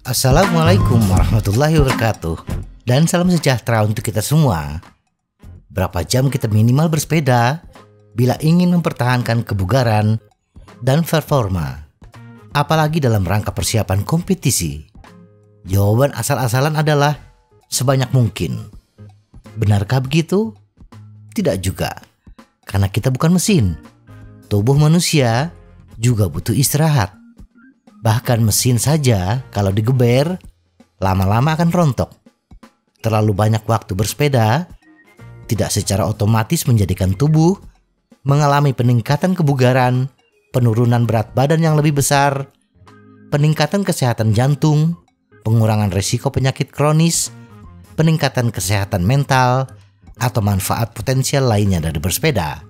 Assalamualaikum warahmatullahi wabarakatuh. Dan salam sejahtera untuk kita semua. Berapa jam kita minimal bersepeda bila ingin mempertahankan kebugaran dan performa, apalagi dalam rangka persiapan kompetisi? Jawaban asal-asalan adalah sebanyak mungkin. Benarkah begitu? Tidak juga, karena kita bukan mesin. Tubuh manusia juga butuh istirahat. Bahkan mesin saja kalau digeber, lama-lama akan rontok. Terlalu banyak waktu bersepeda tidak secara otomatis menjadikan tubuh mengalami peningkatan kebugaran, penurunan berat badan yang lebih besar, peningkatan kesehatan jantung, pengurangan risiko penyakit kronis, peningkatan kesehatan mental, atau manfaat potensial lainnya dari bersepeda.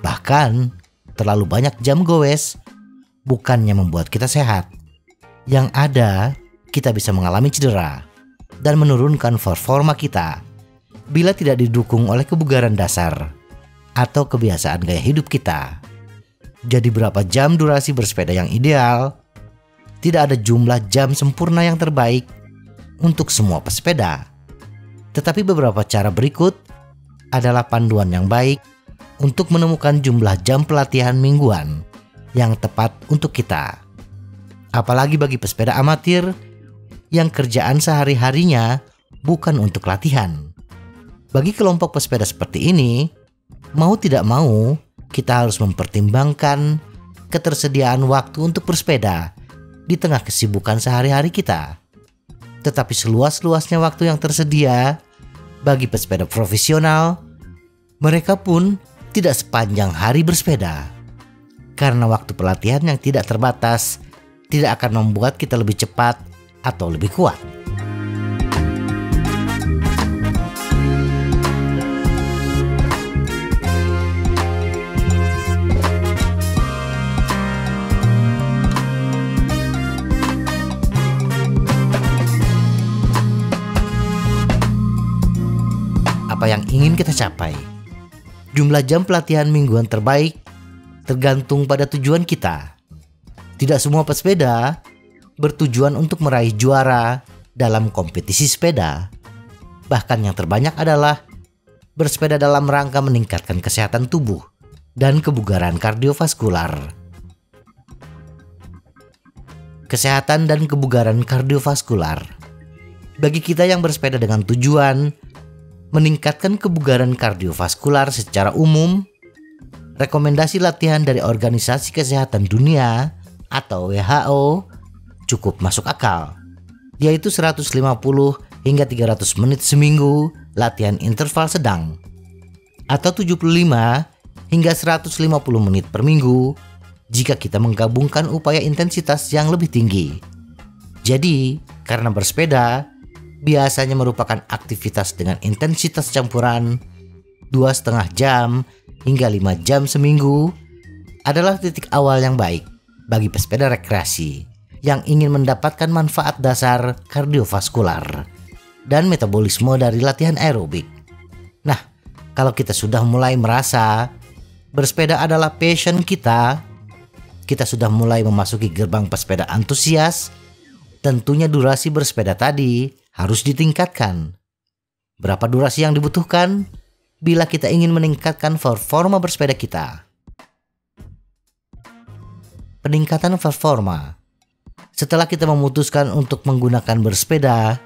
Bahkan, terlalu banyak jam goes bukannya membuat kita sehat. Yang ada, kita bisa mengalami cedera dan menurunkan performa kita bila tidak didukung oleh kebugaran dasar atau kebiasaan gaya hidup kita. Jadi berapa jam durasi bersepeda yang ideal? Tidak ada jumlah jam sempurna yang terbaik untuk semua pesepeda. Tetapi beberapa cara berikut adalah panduan yang baik untuk menemukan jumlah jam pelatihan mingguan yang tepat untuk kita. Apalagi bagi pesepeda amatir yang kerjaan sehari-harinya bukan untuk latihan. Bagi kelompok pesepeda seperti ini, mau tidak mau kita harus mempertimbangkan ketersediaan waktu untuk bersepeda di tengah kesibukan sehari-hari kita. Tetapi seluas-luasnya waktu yang tersedia bagi pesepeda profesional, mereka pun tidak sepanjang hari bersepeda. Karena waktu pelatihan yang tidak terbatas tidak akan membuat kita lebih cepat atau lebih kuat. Apa yang ingin kita capai? Jumlah jam pelatihan mingguan terbaik tergantung pada tujuan kita. Tidak semua pesepeda bertujuan untuk meraih juara dalam kompetisi sepeda. Bahkan yang terbanyak adalah bersepeda dalam rangka meningkatkan kesehatan tubuh dan kebugaran kardiovaskular. Kesehatan dan kebugaran kardiovaskular. Bagi kita yang bersepeda dengan tujuan meningkatkan kebugaran kardiovaskular secara umum, rekomendasi latihan dari Organisasi Kesehatan Dunia atau WHO cukup masuk akal, yaitu 150 hingga 300 menit seminggu latihan interval sedang, atau 75 hingga 150 menit per minggu jika kita menggabungkan upaya intensitas yang lebih tinggi. Jadi, karena bersepeda biasanya merupakan aktivitas dengan intensitas campuran 2,5 jam hingga 5 jam seminggu, adalah titik awal yang baik bagi pesepeda rekreasi yang ingin mendapatkan manfaat dasar kardiovaskular dan metabolisme dari latihan aerobik. Nah, kalau kita sudah mulai merasa bersepeda adalah passion kita sudah mulai memasuki gerbang pesepeda antusias, tentunya durasi bersepeda tadi harus ditingkatkan. Berapa durasi yang dibutuhkan bila kita ingin meningkatkan performa bersepeda kita? Peningkatan performa. Setelah kita memutuskan untuk menggunakan bersepeda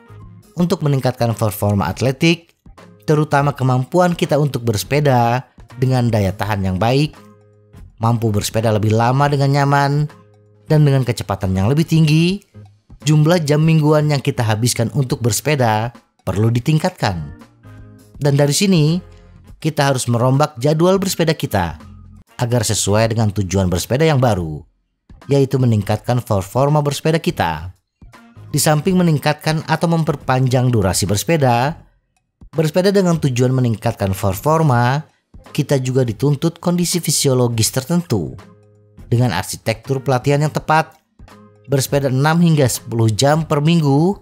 untuk meningkatkan performa atletik, terutama kemampuan kita untuk bersepeda dengan daya tahan yang baik, mampu bersepeda lebih lama dengan nyaman, dan dengan kecepatan yang lebih tinggi, jumlah jam mingguan yang kita habiskan untuk bersepeda perlu ditingkatkan. Dan dari sini, kita harus merombak jadwal bersepeda kita agar sesuai dengan tujuan bersepeda yang baru, yaitu meningkatkan performa bersepeda kita. Di samping meningkatkan atau memperpanjang durasi bersepeda dengan tujuan meningkatkan performa, kita juga dituntut kondisi fisiologis tertentu. Dengan arsitektur pelatihan yang tepat, bersepeda 6 hingga 10 jam per minggu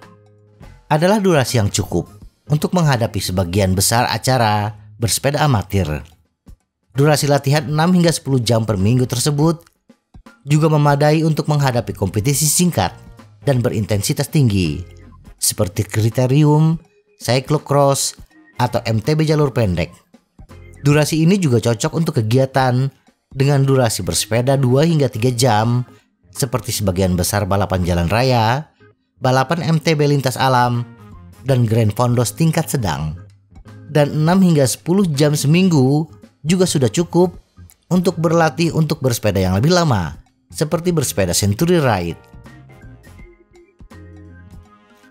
adalah durasi yang cukup untuk menghadapi sebagian besar acara bersepeda amatir. Durasi latihan 6 hingga 10 jam per minggu tersebut juga memadai untuk menghadapi kompetisi singkat dan berintensitas tinggi seperti kriterium, cyclocross, atau MTB jalur pendek. Durasi ini juga cocok untuk kegiatan dengan durasi bersepeda 2 hingga 3 jam seperti sebagian besar balapan jalan raya, balapan MTB lintas alam, dan Grand Fondos tingkat sedang. Dan 6 hingga 10 jam seminggu juga sudah cukup untuk berlatih untuk bersepeda yang lebih lama, seperti bersepeda Century Ride.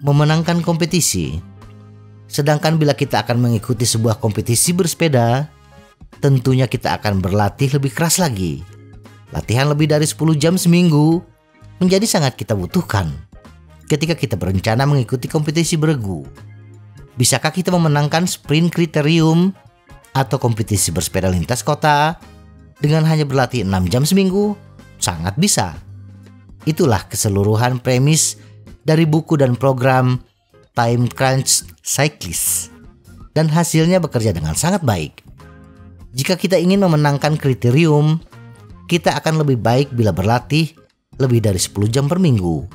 Memenangkan kompetisi. Sedangkan bila kita akan mengikuti sebuah kompetisi bersepeda, tentunya kita akan berlatih lebih keras lagi. Latihan lebih dari 10 jam seminggu menjadi sangat kita butuhkan ketika kita berencana mengikuti kompetisi beregu. Bisakah kita memenangkan sprint kriterium atau kompetisi bersepeda lintas kota dengan hanya berlatih 6 jam seminggu? Sangat bisa. Itulah keseluruhan premis dari buku dan program Time Crunch Cyclist, dan hasilnya bekerja dengan sangat baik. Jika kita ingin memenangkan kriterium, kita akan lebih baik bila berlatih lebih dari 10 jam per minggu.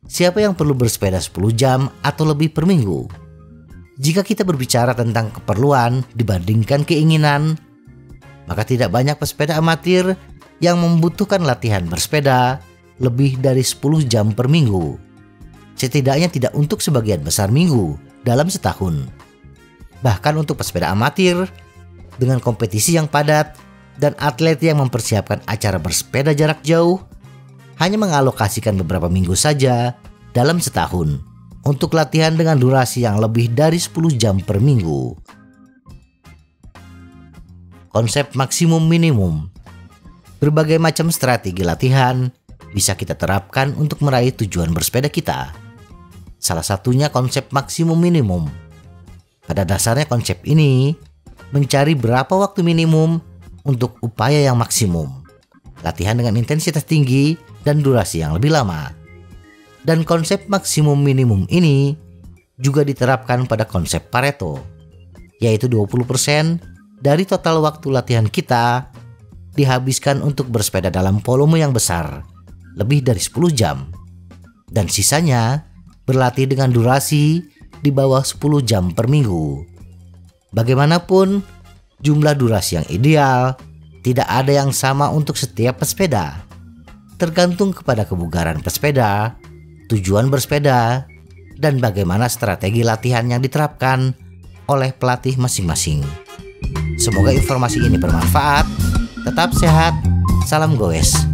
Siapa yang perlu bersepeda 10 jam atau lebih per minggu? Jika kita berbicara tentang keperluan dibandingkan keinginan, maka tidak banyak pesepeda amatir yang membutuhkan latihan bersepeda lebih dari 10 jam per minggu. Setidaknya tidak untuk sebagian besar minggu dalam setahun. Bahkan untuk pesepeda amatir dengan kompetisi yang padat dan atlet yang mempersiapkan acara bersepeda jarak jauh, hanya mengalokasikan beberapa minggu saja dalam setahun untuk latihan dengan durasi yang lebih dari 10 jam per minggu. Konsep maksimum minimum. Berbagai macam strategi latihan bisa kita terapkan untuk meraih tujuan bersepeda kita. Salah satunya konsep maksimum minimum. Pada dasarnya konsep ini mencari berapa waktu minimum untuk upaya yang maksimum, latihan dengan intensitas tinggi dan durasi yang lebih lama. Dan konsep maksimum minimum ini juga diterapkan pada konsep Pareto, yaitu 20% dari total waktu latihan kita dihabiskan untuk bersepeda dalam volume yang besar, lebih dari 10 jam. Dan sisanya berlatih dengan durasi di bawah 10 jam per minggu. Bagaimanapun, jumlah durasi yang ideal tidak ada yang sama untuk setiap pesepeda. Tergantung kepada kebugaran pesepeda, tujuan bersepeda, dan bagaimana strategi latihan yang diterapkan oleh pelatih masing-masing. Semoga informasi ini bermanfaat. Tetap sehat, salam goes.